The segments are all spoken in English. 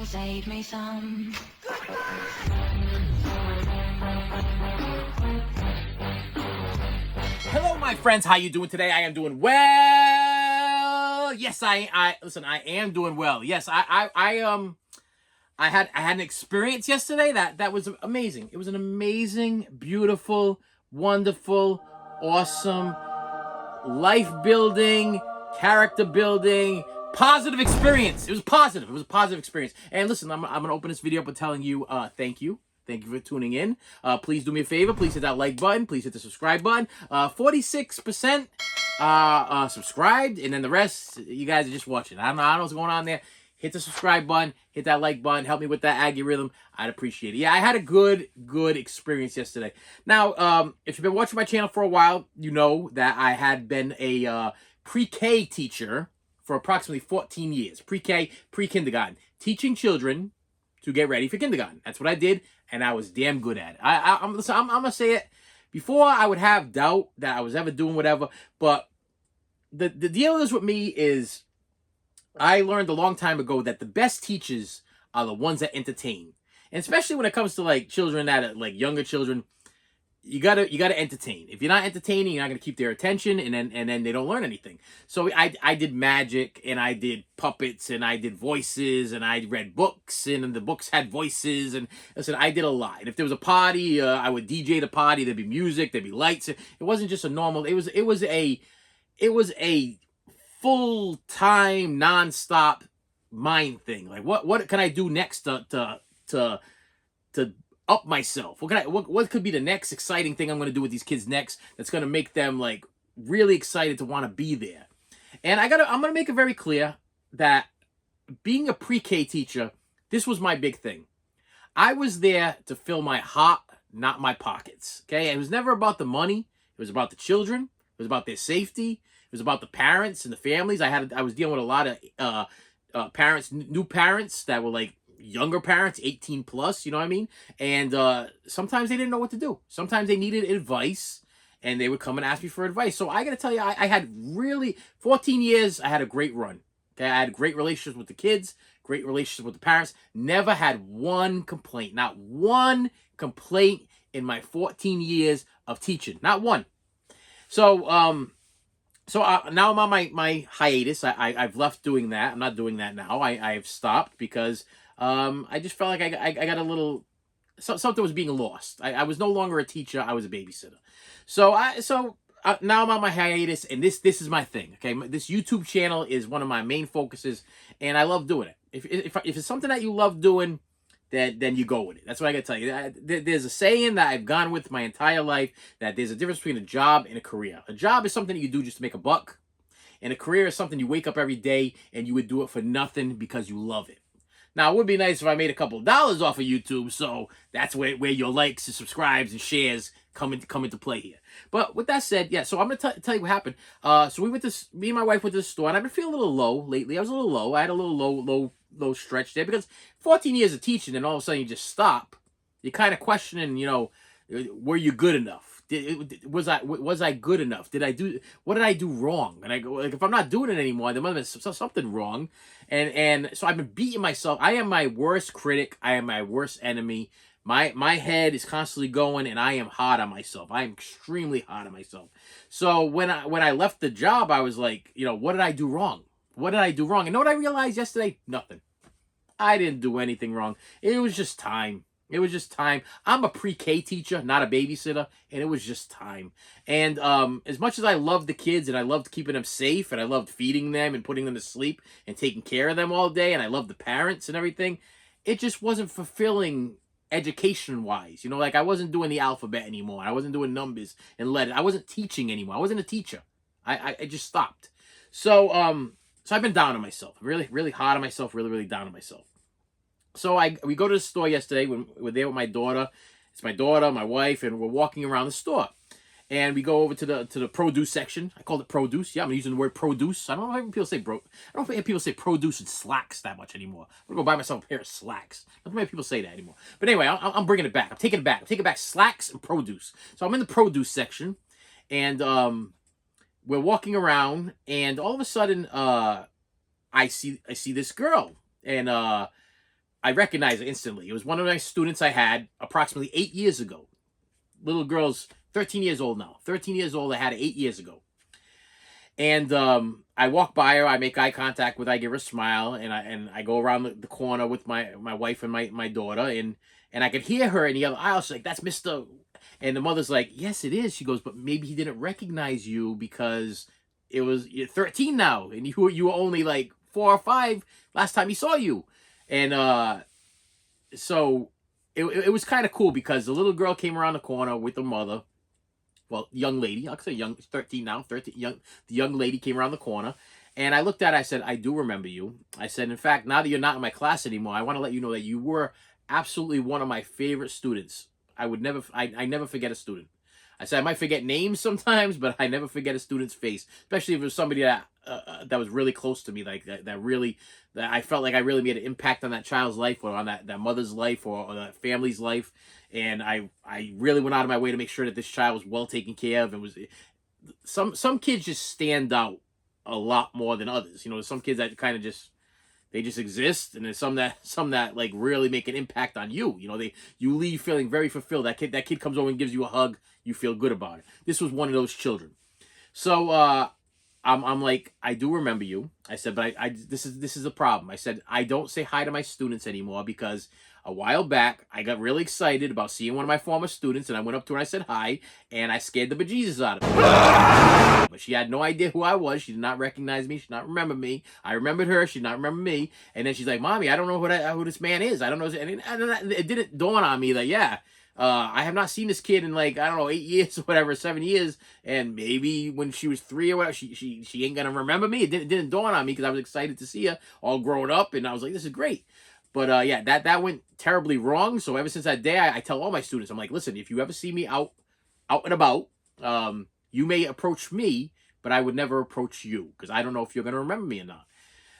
save me some. Hello, my friends. How you doing today? I am doing well. Yes, listen. I am doing well. Yes, I had an experience yesterday that was amazing. It was an amazing, beautiful, wonderful, awesome, life building, character building, positive experience. It was positive. It was a positive experience. And listen, I'm gonna open this video up by telling you thank you. Thank you for tuning in. Please do me a favor. Please hit that like button. Please hit the subscribe button. 46% subscribed, and then the rest, you guys are just watching. I don't know what's going on there. Hit the subscribe button. Hit that like button. Help me with that algorithm. I'd appreciate it. Yeah, I had a good experience yesterday. Now, if you've been watching my channel for a while, you know that I had been a pre-K teacher for approximately 14 years. Pre-K, pre-kindergarten. Teaching children to get ready for kindergarten. That's what I did, and I was damn good at it. I'm going to say it. Before, I would have doubt that I was ever doing whatever, but the deal is with me is I learned a long time ago that the best teachers are the ones that entertain. And especially when it comes to like children that are like younger children, you gotta entertain. If you're not entertaining, you're not gonna keep their attention, and then they don't learn anything. So I did magic, and I did puppets, and I did voices, and I read books, and the books had voices, and listen, I did a lot. And if there was a party, I would DJ the party. There'd be music, there'd be lights. It wasn't just a normal. It was a full-time, non-stop mind thing. Like what can I do next to up myself? What could be the next exciting thing I'm going to do with these kids next that's going to make them like really excited to want to be there? And I'm going to make it very clear that being a pre-K teacher, this was my big thing. I was there to fill my heart, not my pockets. Okay? It was never about the money. It was about the children. It was about their safety. It was about the parents and the families. I was dealing with a lot of parents, new parents that were like younger parents, 18 plus, you know what I mean? And sometimes they didn't know what to do. Sometimes they needed advice, and they would come and ask me for advice. So I got to tell you, I had really 14 years. I had a great run. Okay, I had great relationships with the kids, great relationships with the parents. Never had one complaint, not one complaint in my 14 years of teaching, not one. So now I'm on my hiatus. I've left doing that. I'm not doing that now. I've stopped because I just felt like I got a little something was being lost. I was no longer a teacher. I was a babysitter. So now I'm on my hiatus, and this is my thing. Okay, this YouTube channel is one of my main focuses, and I love doing it. If it's something that you love doing, then you go with it. That's what I got to tell you. There's a saying that I've gone with my entire life, that there's a difference between a job and a career. A job is something that you do just to make a buck, and a career is something you wake up every day and you would do it for nothing because you love it. Now, it would be nice if I made a couple of dollars off of YouTube, so that's where your likes and subscribes and shares come into play here. But with that said, yeah, so I'm going to tell you what happened. So me and my wife went to the store, and I've been feeling a little low lately. I was a little low. I had a little low stretch there because 14 years of teaching, and all of a sudden you just stop. You're kind of questioning, were you good enough? Was I good enough? What did I do wrong? And I go, like, if I'm not doing it anymore, there must have been something wrong. And so I've been beating myself. I am my worst critic. I am my worst enemy. My head is constantly going, and I am hard on myself. I am extremely hard on myself. So when I left the job, I was like, what did I do wrong? What did I do wrong? And know what I realized yesterday? Nothing. I didn't do anything wrong. It was just time. It was just time. I'm a pre-K teacher, not a babysitter, and it was just time. And as much as I loved the kids, and I loved keeping them safe, and I loved feeding them and putting them to sleep and taking care of them all day, and I loved the parents and everything, it just wasn't fulfilling education-wise. Like I wasn't doing the alphabet anymore. I wasn't doing numbers and letters. I wasn't teaching anymore. I wasn't a teacher. I just stopped. So I've been down on myself, really, really hard on myself, really, really down on myself. So we go to the store yesterday. We're there with my daughter. It's my daughter, my wife, and we're walking around the store. And we go over to the produce section. I call it produce. Yeah, I'm using the word produce. I don't know if people say produce and slacks that much anymore. I'm gonna go buy myself a pair of slacks. I don't know if people say that anymore. But anyway, I'm bringing it back. I'm taking it back. I'm taking back slacks and produce. So I'm in the produce section, and we're walking around, and all of a sudden, I see this girl, and I recognized it instantly. It was one of my students I had approximately 8 years ago. Little girl's 13 years old now. 13 years old. I had it 8 years ago. And I walk by her, I make eye contact with her, I give her a smile, and I go around the corner with my wife and my daughter, and I could hear her in the other aisle. She's like, "That's Mr." And the mother's like, "Yes, it is." She goes, "But maybe he didn't recognize you because you're 13 now, and you were only like 4 or 5 last time he saw you." And so it was kind of cool because the little girl came around the corner with the mother, well, young lady, I'll say young, 13 now, 13, young, the young lady came around the corner, and I looked at her, I said, "I do remember you." I said, "In fact, now that you're not in my class anymore, I want to let you know that you were absolutely one of my favorite students. I never forget a student." I said, "I might forget names sometimes, but I never forget a student's face, especially if it was somebody that was really close to me, like that really, that I felt like I really made an impact on that child's life, or on that mother's life, or that family's life. And I really went out of my way to make sure that this child was well taken care of, and was some kids just stand out a lot more than others. You know, some kids that kind of just, they just exist, and there's some that like really make an impact on you. You know, you leave feeling very fulfilled. That kid comes over and gives you a hug, you feel good about it. This was one of those children. So I'm like, "I do remember you." I said, "But this is a problem." I said, "I don't say hi to my students anymore because a while back I got really excited about seeing one of my former students, and I went up to her and I said hi, and I scared the bejesus out of her." But she had no idea who I was. She did not recognize me. She did not remember me. I remembered her. She did not remember me. And then she's like, "Mommy, I don't know who this man is. I don't know." And it didn't dawn on me that, yeah, I have not seen this kid in, like, I don't know, 8 years or whatever, 7 years, and maybe when she was 3 or whatever, she ain't gonna remember me. It didn't dawn on me because I was excited to see her all grown up, and I was like, "This is great." But yeah, that went terribly wrong. So ever since that day, I tell all my students, I'm like, "Listen, if you ever see me out and about, you may approach me, but I would never approach you because I don't know if you're gonna remember me or not."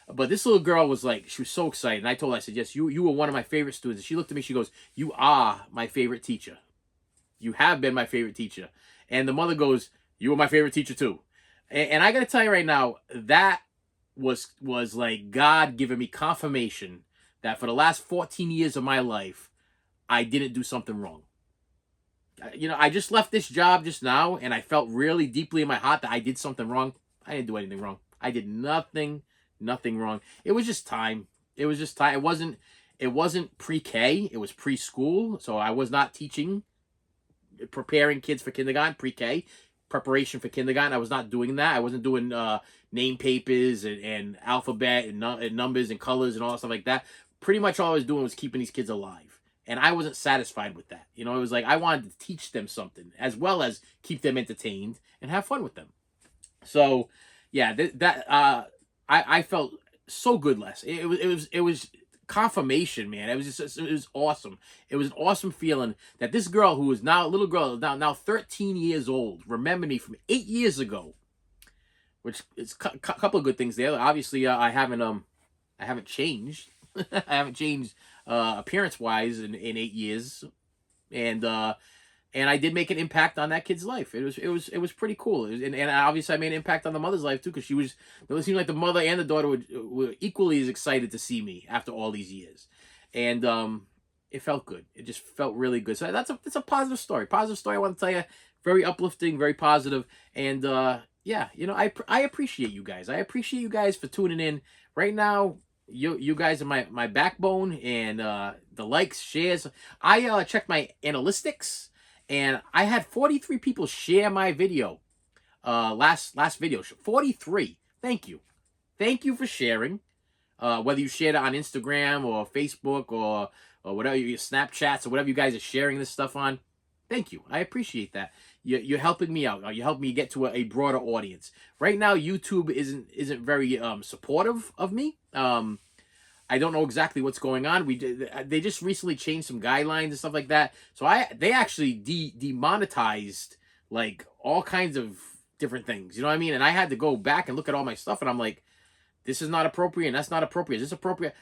But this little girl was like, she was so excited. And I told her, I said, "Yes, you were one of my favorite students." And she looked at me, she goes, "You are my favorite teacher. You have been my favorite teacher." And the mother goes, "You were my favorite teacher too." And I got to tell you right now, that was like God giving me confirmation that for the last 14 years of my life, I didn't do something wrong. You know, I just left this job just now, and I felt really deeply in my heart that I did something wrong. I didn't do anything wrong. I did nothing wrong. It was just time. It was just time. It wasn't pre-K. It was preschool. So I was not teaching, preparing kids for kindergarten, pre-K, preparation for kindergarten. I was not doing that. I wasn't doing name papers and alphabet and numbers and colors and all that stuff like that. Pretty much all I was doing was keeping these kids alive. And I wasn't satisfied with that. You know, it was like I wanted to teach them something as well as keep them entertained and have fun with them. So, yeah, I felt so good, Les. It was confirmation, man. It was awesome. It was an awesome feeling that this girl, who is now a little girl, now 13 years old, remembered me from 8 years ago, which is a couple of good things there. Obviously, I haven't changed. I haven't changed appearance wise in 8 years, and and I did make an impact on that kid's life. It was pretty cool. And obviously I made an impact on the mother's life too, because it seemed like the mother and the daughter were equally as excited to see me after all these years, and it felt good. It just felt really good. So that's a positive story. Positive story. I want to tell you, very uplifting, very positive, and yeah, you know, I appreciate you guys. I appreciate you guys for tuning in right now. You guys are my backbone, and the likes, shares. I checked my analytics, and I had 43 people share my video. Last video, 43. Thank you for sharing. Whether you shared it on Instagram or Facebook or whatever, your Snapchats or whatever you guys are sharing this stuff on. Thank you. I appreciate that. You're helping me out. You help me get to a broader audience. Right now, YouTube isn't very supportive of me. I don't know exactly what's going on. They just recently changed some guidelines and stuff like that. So they actually demonetized like all kinds of different things. You know what I mean? And I had to go back and look at all my stuff, and I'm like, this is not appropriate, and that's not appropriate. Is this appropriate?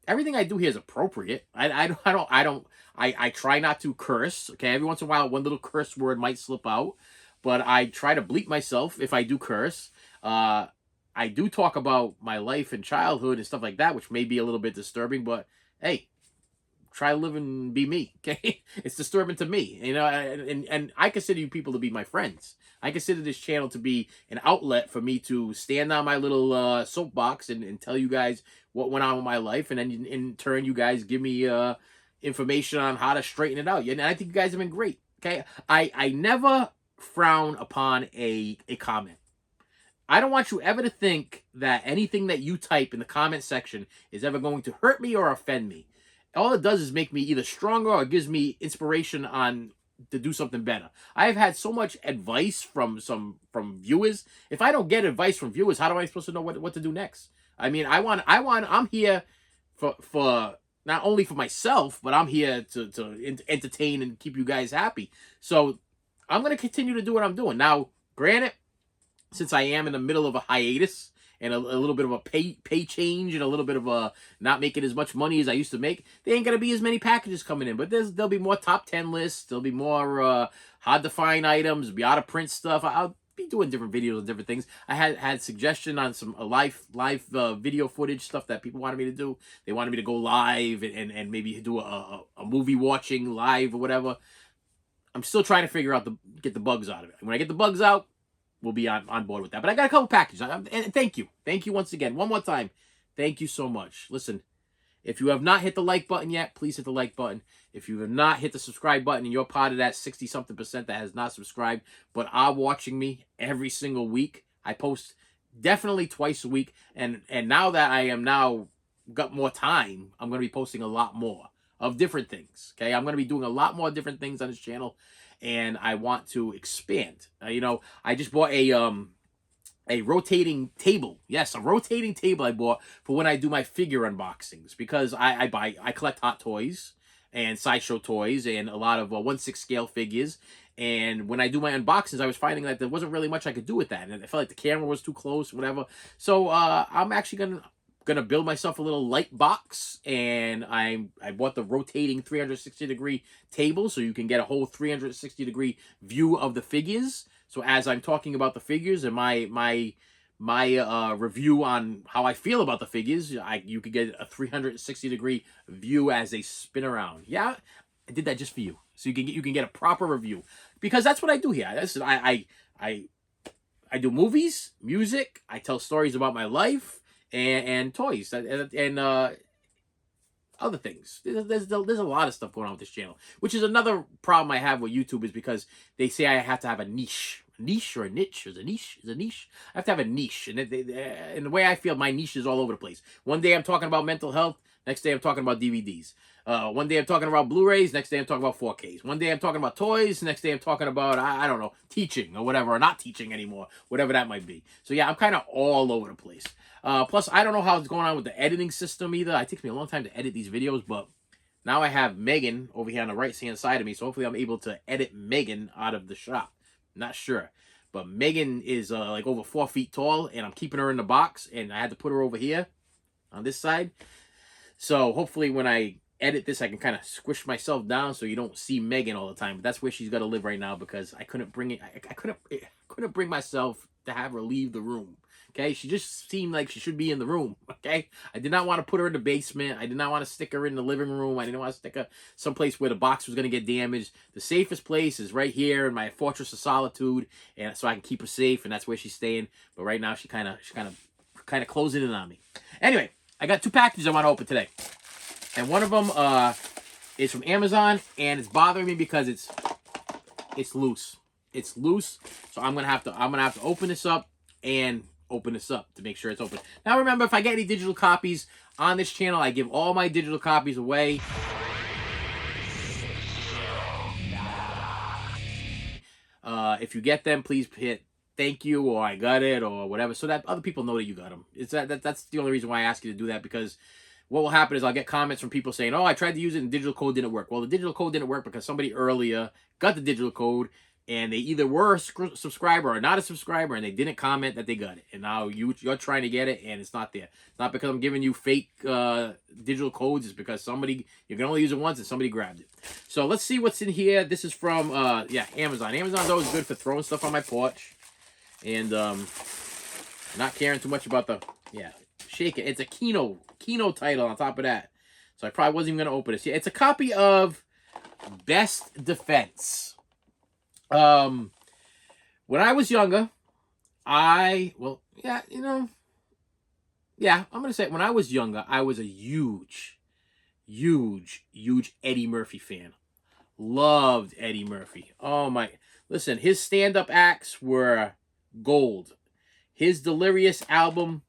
Everything I do here is appropriate. I try not to curse. Okay, every once in a while, one little curse word might slip out, but I try to bleep myself if I do curse. I do talk about my life and childhood and stuff like that, which may be a little bit disturbing, but hey, try to live and be me. Okay, it's disturbing to me, you know. And I consider you people to be my friends. I consider this channel to be an outlet for me to stand on my little soapbox and tell you guys what went on with my life, and then in turn, you guys give me information on how to straighten it out. And I think you guys have been great. Okay, I never frown upon a comment. I don't want you ever to think that anything that you type in the comment section is ever going to hurt me or offend me. All it does is make me either stronger or gives me inspiration on to do something better. I've had so much advice from viewers. If I don't get advice from viewers, how am I supposed to know what to do next? I mean, I'm here for not only for myself, but I'm here to entertain and keep you guys happy. So I'm going to continue to do what I'm doing. Now, granted, since I am in the middle of a hiatus and a little bit of a pay change and a little bit of a not making as much money as I used to make, there ain't going to be as many packages coming in. But there'll be more top 10 lists. There'll be more hard to find items, be out of print stuff. I'll be doing different videos and different things. I had suggestion on some live video footage stuff that people wanted me to do. They wanted me to go live and maybe do a movie watching live or whatever. I'm still trying to figure out get the bugs out of it. When I get the bugs out, we'll be on board with that. But I got a couple packages. And thank you. Thank you once again. One more time. Thank you so much. Listen, if you have not hit the like button yet, please hit the like button. If you have not hit the subscribe button and you're part of that 60-something% that has not subscribed but are watching me every single week, I post definitely twice a week. And now that I am got more time, I'm going to be posting a lot more of different things. Okay, I'm going to be doing a lot more different things on this channel, and I want to expand. You know, I just bought a rotating table. Yes, a rotating table I bought for when I do my figure unboxings, because I collect Hot Toys and Sideshow toys and a lot of 1/6 scale figures. And when I do my unboxings, I was finding that there wasn't really much I could do with that, and I felt like the camera was too close, whatever. So I'm actually gonna build myself a little light box, and I bought the rotating 360-degree table, so you can get a whole 360-degree view of the figures. So as I'm talking about the figures and my review on how I feel about the figures, you could get a 360-degree view as they spin around. Yeah, I did that just for you, so you can get a proper review, because that's what I do here. I do movies, music. I tell stories about my life. And toys and other things. There's a lot of stuff going on with this channel, which is another problem I have with YouTube, is because they say I have to have a niche. A niche or a niche? Is a niche? Is a niche? I have to have a niche. And the way I feel, my niche is all over the place. One day I'm talking about mental health. Next day I'm talking about DVDs. One day I'm talking about Blu-rays. Next day I'm talking about 4Ks. One day I'm talking about toys. Next day I'm talking about, I don't know, teaching or whatever, or not teaching anymore, whatever that might be. So yeah, I'm kind of all over the place. Plus, I don't know how it's going on with the editing system either. It takes me a long time to edit these videos, but now I have Megan over here on the right-hand side of me, so hopefully I'm able to edit Megan out of the shop. Not sure. But Megan is like over 4 feet tall, and I'm keeping her in the box, and I had to put her over here on this side. So hopefully when I edit this, I can kind of squish myself down so you don't see Megan all the time. But that's where she's got to live right now, because I couldn't bring it. I couldn't bring myself to have her leave the room. Okay, she just seemed like she should be in the room. Okay, I did not want to put her in the basement. I did not want to stick her in the living room. I didn't want to stick her someplace where the box was going to get damaged. The safest place is right here in my fortress of solitude, and so I can keep her safe, and that's where she's staying. But right now, she kind of closing in on me. Anyway, I got 2 packages I want to open today, and one of them is from Amazon, and it's bothering me because it's loose. It's loose, so I'm gonna have to open this up and open this up to make sure it's open. Now remember, if I get any digital copies on this channel, I give all my digital copies away. If you get them, please hit thank you or I got it or whatever, so that other people know that you got them. That's the only reason why I ask you to do that, because what will happen is I'll get comments from people saying, oh, I tried to use it and the digital code didn't work. Well, the digital code didn't work because somebody earlier got the digital code, and they either were a subscriber or not a subscriber, and they didn't comment that they got it. And now you're trying to get it, and it's not there. It's not because I'm giving you fake digital codes. It's because you can only use it once, and somebody grabbed it. So let's see what's in here. This is from, Amazon. Amazon's always good for throwing stuff on my porch. And not caring too much about shake it. It's a Kino title on top of that. So I probably wasn't even going to open this. Yeah, it's a copy of Best Defense. When I was younger, I'm going to say when I was younger, I was a huge Eddie Murphy fan. Loved Eddie Murphy. Oh my. Listen, his stand-up acts were gold. His Delirious album,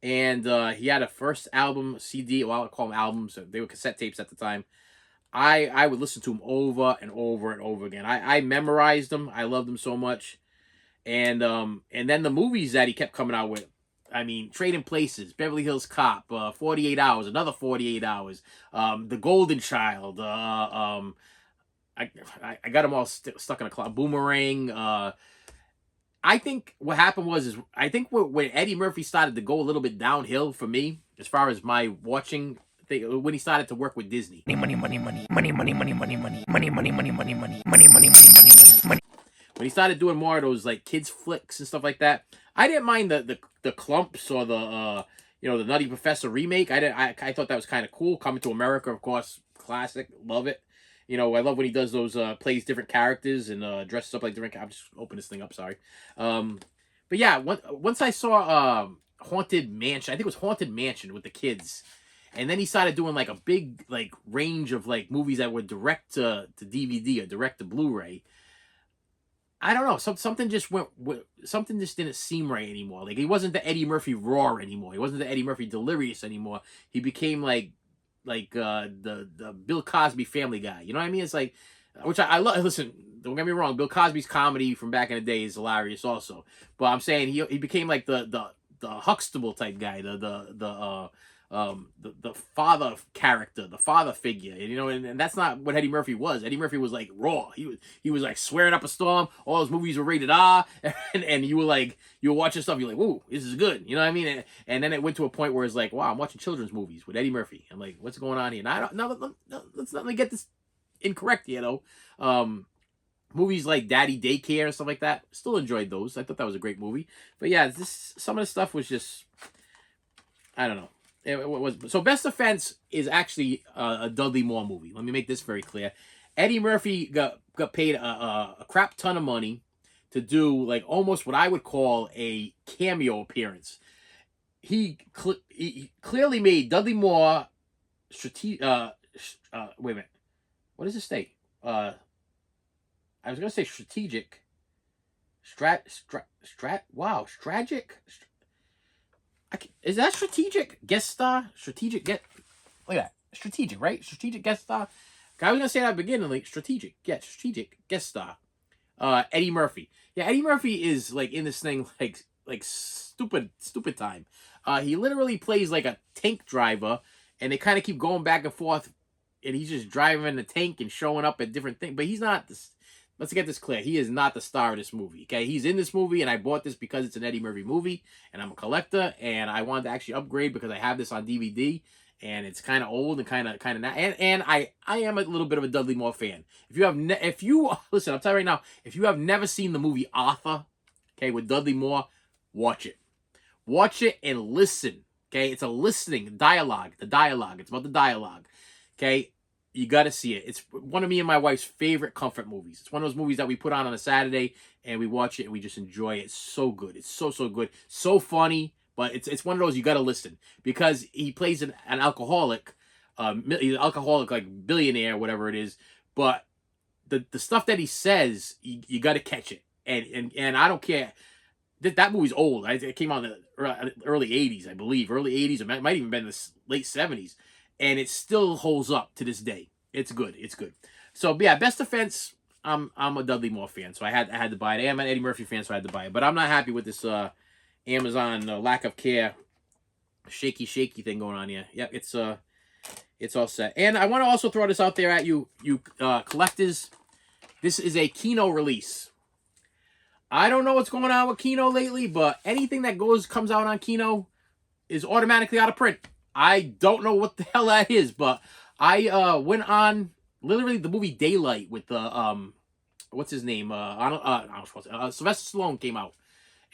and he had a first album CD. Well, I call them albums. They were cassette tapes at the time. I would listen to him over and over and over again. I memorized them. I loved them so much. And then the movies that he kept coming out with. I mean, Trading Places, Beverly Hills Cop, 48 Hours, another 48 Hours, The Golden Child. I got them all stuck in a cloud. Boomerang. I think what happened was I think when Eddie Murphy started to go a little bit downhill for me as far as my watching thing, when he started to work with Disney. Money, money, money, money, money, money, money, money, money, money, money, money, money, money, money, money, money, money. When he started doing more of those like kids flicks and stuff like that, I didn't mind the Clumps or the the Nutty Professor remake. I thought that was kind of cool. Coming to America, of course, classic, love it. I love when he does those plays different characters and dresses up like different. I'm just open this thing up, sorry. But yeah, once I saw Haunted Mansion, I think it was Haunted Mansion with the kids. And then he started doing like a big like range of like movies that were direct to DVD or direct to Blu-ray. I don't know. Something just something just didn't seem right anymore. Like he wasn't the Eddie Murphy Raw anymore. He wasn't the Eddie Murphy Delirious anymore. He became like the Bill Cosby Family Guy. You know what I mean? It's like, which I love. Listen, don't get me wrong. Bill Cosby's comedy from back in the day is hilarious also. But I'm saying he became like the Huxtable type guy, the father character, the father figure, and that's not what Eddie Murphy was. Eddie Murphy was like raw. He was like swearing up a storm. All his movies were rated R, and you were watching stuff. You're like, "Whoa, this is good." You know what I mean? And then it went to a point where it's like, "Wow, I'm watching children's movies with Eddie Murphy." I'm like, "What's going on here?" And I don't. No, let's not get this incorrect. Movies like Daddy Daycare and stuff like that. Still enjoyed those. I thought that was a great movie. But yeah, some of the stuff was just, I don't know. So Best Defense is actually a Dudley Moore movie. Let me make this very clear. Eddie Murphy got paid a crap ton of money to do like almost what I would call a cameo appearance. He clearly made Dudley Moore wait a minute. What does it say? I was gonna say strategic. Wow, strategic. Is that strategic guest star? Look at that. Strategic, right? Strategic guest star. I was gonna say that at the beginning, like strategic. Yeah, strategic guest star. Eddie Murphy. Yeah, Eddie Murphy is like in this thing like stupid time. He literally plays like a tank driver, and they kind of keep going back and forth, and he's just driving the tank and showing up at different things. But he's not this. Let's get this clear. He is not the star of this movie, okay? He's in this movie, and I bought this because it's an Eddie Murphy movie, and I'm a collector, and I wanted to actually upgrade because I have this on DVD, and it's kind of old and kind of and I am a little bit of a Dudley Moore fan. If you listen, I'm telling you right now, if you have never seen the movie Arthur, okay, with Dudley Moore, watch it. Watch it and listen, okay? It's a listening dialogue. It's about the dialogue, okay? You got to see it. It's one of me and my wife's favorite comfort movies. It's one of those movies that we put on a Saturday and we watch it and we just enjoy it. It's so good. It's so good. So funny, but it's one of those you got to listen because he plays an alcoholic, he's an alcoholic like billionaire, whatever it is. But the stuff that he says, you got to catch it. And I don't care. That movie's old. It came out in the early 80s, I believe. Early 80s. It might even been the late 70s. And it still holds up to this day. It's good. So yeah, Best Defense. I'm a Dudley Moore fan, so I had to buy it. I am an Eddie Murphy fan, so I had to buy it. But I'm not happy with this Amazon lack of care, shaky thing going on here. Yep, it's all set. And I want to also throw this out there at you collectors. This is a Kino release. I don't know what's going on with Kino lately, but anything that comes out on Kino is automatically out of print. I don't know what the hell that is, but I went on literally the movie Daylight with the what's his name? Sylvester Stallone came out,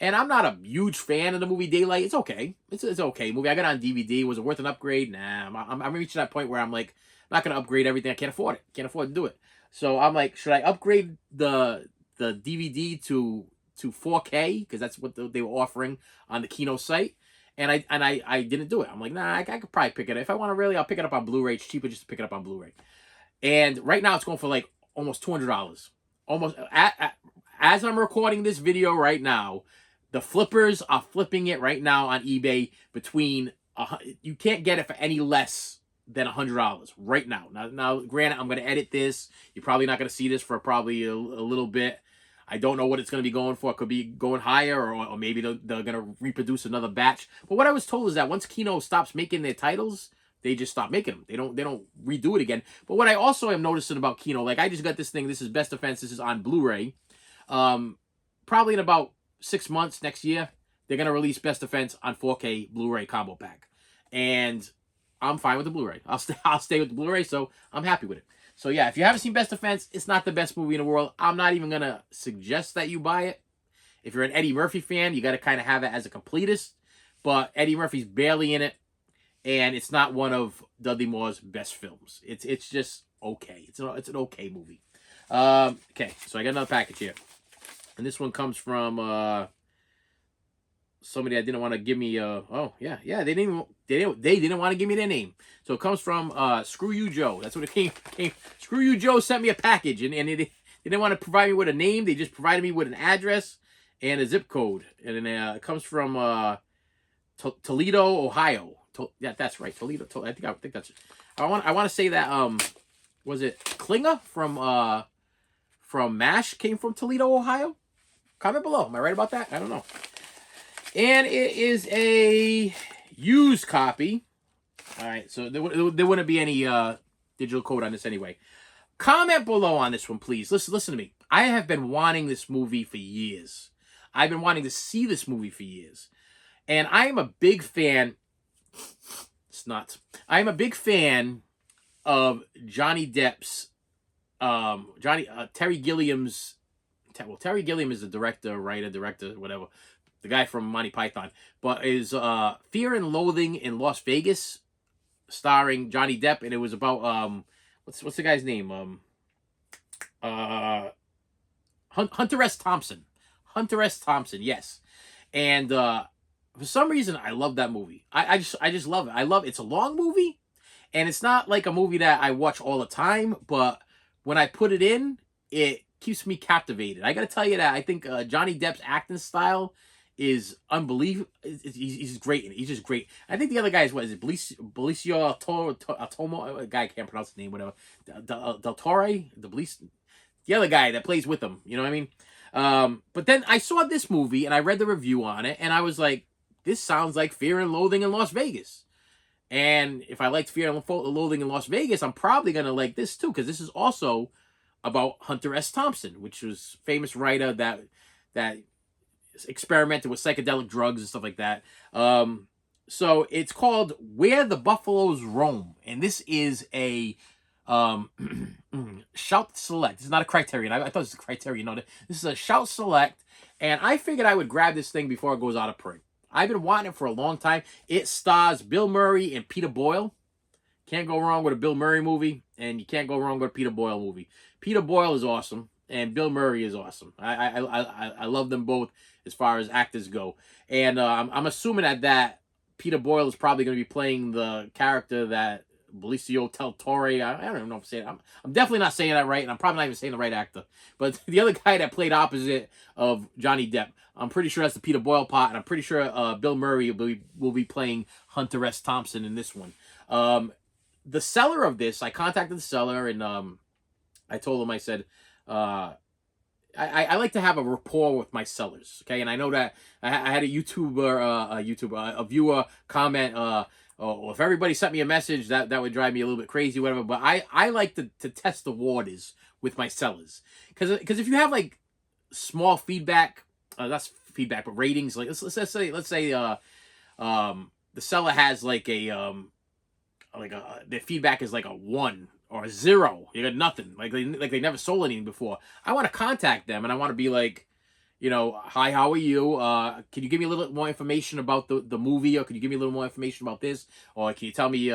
And I'm not a huge fan of the movie Daylight. It's okay. It's okay movie. I got it on DVD. Was it worth an upgrade? Nah. I'm reaching that point where I'm like, I'm not gonna upgrade everything. I can't afford it. Can't afford to do it. So I'm like, should I upgrade the DVD to 4K because that's what they were offering on the Kino site? And I didn't do it. I'm like, nah, I could probably pick it up. If I want to really, I'll pick it up on Blu-ray. It's cheaper just to pick it up on Blu-ray. And right now it's going for like almost $200. Almost as I'm recording this video right now, the flippers are flipping it right now on eBay between you can't get it for any less than $100 right now. Now, granted, I'm going to edit this. You're probably not going to see this for probably a little bit. I don't know what it's going to be going for. It could be going higher, or maybe they're going to reproduce another batch. But what I was told is that once Kino stops making their titles, they just stop making them. They don't redo it again. But what I also am noticing about Kino, like I just got this thing. This is Best Defense. This is on Blu-ray. Probably in about 6 months next year, they're going to release Best Defense on 4K Blu-ray combo pack. And I'm fine with the Blu-ray. I'll stay with the Blu-ray, so I'm happy with it. So yeah, if you haven't seen Best Defense, it's not the best movie in the world. I'm not even going to suggest that you buy it. If you're an Eddie Murphy fan, you got to kind of have it as a completist. But Eddie Murphy's barely in it, and it's not one of Dudley Moore's best films. It's just okay. It's an okay movie. Okay, so I got another package here. And this one comes from somebody that didn't want to give me oh yeah, they didn't want to give me their name. So it comes from Screw You Joe. That's what it came. Screw You Joe sent me a package, and they didn't want to provide me with a name. They just provided me with an address and a zip code. And it comes from Toledo, Ohio. Yeah, that's right, Toledo. I think that's it. I want to say that was it Klinger from MASH came from Toledo, Ohio? Comment below. Am I right about that? I don't know. And it is a used copy. All right, so there wouldn't be any digital code on this anyway. Comment below on this one, please. Listen to me. I have been wanting this movie for years. I've been wanting to see this movie for years. And I am a big fan. It's nuts. I am a big fan of Johnny Depp's, Terry Gilliam's. Well, Terry Gilliam is the director, whatever. The guy from Monty Python. But is Fear and Loathing in Las Vegas, starring Johnny Depp, and it was about what's the guy's name? Hunter S. Thompson. Hunter S. Thompson, yes. And for some reason, I love that movie. I just love it. It's a long movie, and it's not like a movie that I watch all the time, but when I put it in, it keeps me captivated. I got to tell you that I think Johnny Depp's acting style is unbelievable. He's great in it. He's just great. I think the other guy is, what is it? Benicio Tomo? A guy, I can't pronounce his name, whatever. Del Torre? The other guy that plays with him. You know what I mean? But then I saw this movie, and I read the review on it, and I was like, this sounds like Fear and Loathing in Las Vegas. And if I liked Fear and Loathing in Las Vegas, I'm probably going to like this too, because this is also about Hunter S. Thompson, which was a famous writer that experimented with psychedelic drugs and stuff like that. So it's called Where the Buffaloes Roam, and this is a Shout Select. It's not a Criterion. I thought it was a Criterion. No, this is a Shout Select, and I figured I would grab this thing before it goes out of print. I've been wanting it for a long time. It stars Bill Murray and Peter Boyle. Can't go wrong with a Bill Murray movie, and you can't go wrong with a Peter Boyle movie. Peter Boyle is awesome, and Bill Murray is awesome. I love them both as far as actors go. And I'm assuming that Peter Boyle is probably going to be playing the character that Benicio del Torre. I don't even know if I'm saying it. I'm definitely not saying that right, and I'm probably not even saying the right actor. But the other guy that played opposite of Johnny Depp, I'm pretty sure that's the Peter Boyle part, and I'm pretty sure Bill Murray will be playing Hunter S. Thompson in this one. The seller of this, I contacted the seller, and I told him, I said, I like to have a rapport with my sellers, okay? And I know that I had a viewer comment, if everybody sent me a message, that would drive me a little bit crazy, whatever. But I like to test the waters with my sellers, because if you have like small feedback, that's feedback, but ratings, like let's say the seller has like their feedback is like a 1 or a 0. You got nothing. Like they never sold anything before. I want to contact them, and I want to be like, you know, hi, how are you? Can you give me a little more information about the movie, or can you give me a little more information about this, or can you tell me?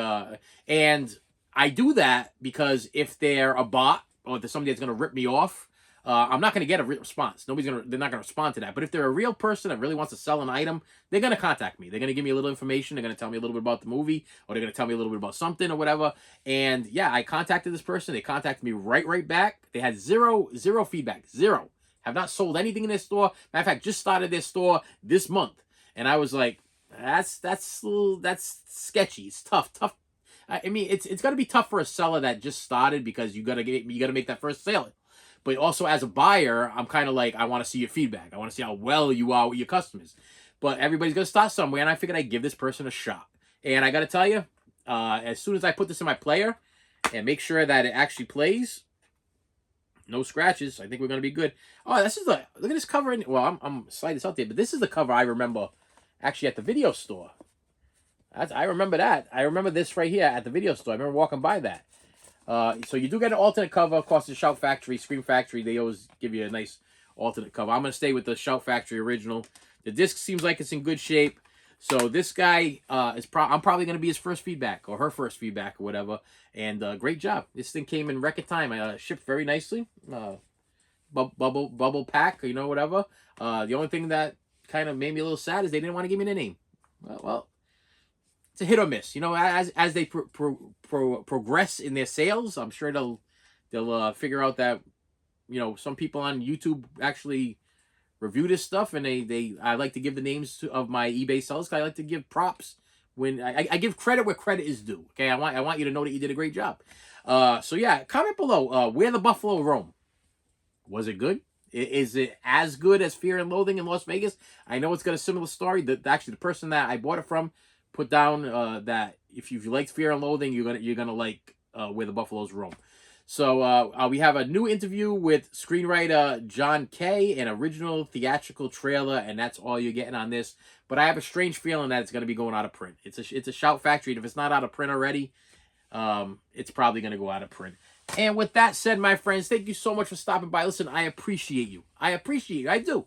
And I do that because if they're a bot or if there's somebody that's gonna rip me off, I'm not gonna get a response. They're not gonna respond to that. But if they're a real person that really wants to sell an item, they're gonna contact me. They're gonna give me a little information. They're gonna tell me a little bit about the movie, or they're gonna tell me a little bit about something or whatever. And yeah, I contacted this person. They contacted me right back. They had zero feedback, zero. Have not sold anything in their store. Matter of fact, just started their store this month, and I was like, that's sketchy. It's tough. I mean, it's gonna be tough for a seller that just started, because you gotta make that first sale. But also as a buyer, I'm kind of like, I want to see your feedback. I want to see how well you are with your customers. But everybody's gonna start somewhere, and I figured I'd give this person a shot. And I gotta tell you, as soon as I put this in my player and make sure that it actually plays, no scratches, I think we're gonna be good. Oh, this is look at this cover. Well, I'm sliding this out there, but this is the cover I remember actually at the video store. I remember that. I remember this right here at the video store. I remember walking by that. So you do get an alternate cover. Of course, the Shout Factory, Scream Factory, they always give you a nice alternate cover. I'm going to stay with the Shout Factory original. The disc seems like it's in good shape. So this guy, I'm probably going to be his first feedback, or her first feedback, or whatever. And great job. This thing came in record time. Shipped very nicely. Bubble pack, you know, whatever. The only thing that kind of made me a little sad is they didn't want to give me the name. Well, it's a hit or miss. You know, as they progress in their sales, I'm sure they'll figure out that, you know, some people on YouTube actually review this stuff, and I like to give the names of my eBay sellers, 'cause I like to give props when I give credit where credit is due. Okay, I want you to know that you did a great job. So yeah, comment below where the buffalo roam. Was it good? Is it as good as Fear and Loathing in Las Vegas? I know it's got a similar story. Actually, the person that I bought it from put down that if you liked Fear and Loathing, you're gonna like Where the Buffaloes Roam. So we have a new interview with screenwriter John Kay, an original theatrical trailer, and that's all you're getting on this. But I have a strange feeling that it's going to be going out of print. It's a Shout Factory, and if it's not out of print already, it's probably going to go out of print. And with that said, my friends, thank you so much for stopping by. Listen, I appreciate you. I appreciate you. I do.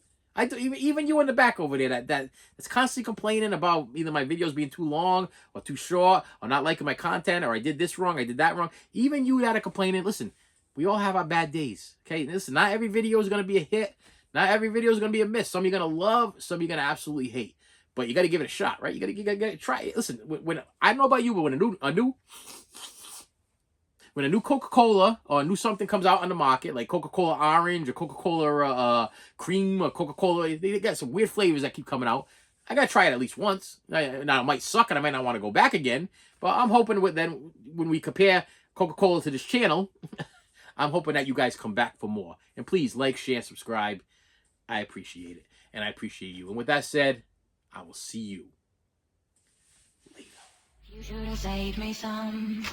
Even you in the back over there that's constantly complaining about either my videos being too long or too short, or not liking my content, or I did this wrong, I did that wrong. Even you that are complaining, listen, we all have our bad days. Okay, listen, not every video is gonna be a hit. Not every video is gonna be a miss. Some you're gonna love, some you're gonna absolutely hate. But you gotta give it a shot, right? You gotta try it. Listen, when I don't know about you, but when a new Coca-Cola or a new something comes out on the market, like Coca-Cola Orange or Coca-Cola Cream or Coca-Cola, they got some weird flavors that keep coming out. I got to try it at least once. Now, it might suck and I might not want to go back again, but I'm hoping then when we compare Coca-Cola to this channel, I'm hoping that you guys come back for more. And please like, share, subscribe. I appreciate it. And I appreciate you. And with that said, I will see you later. You should have saved me some.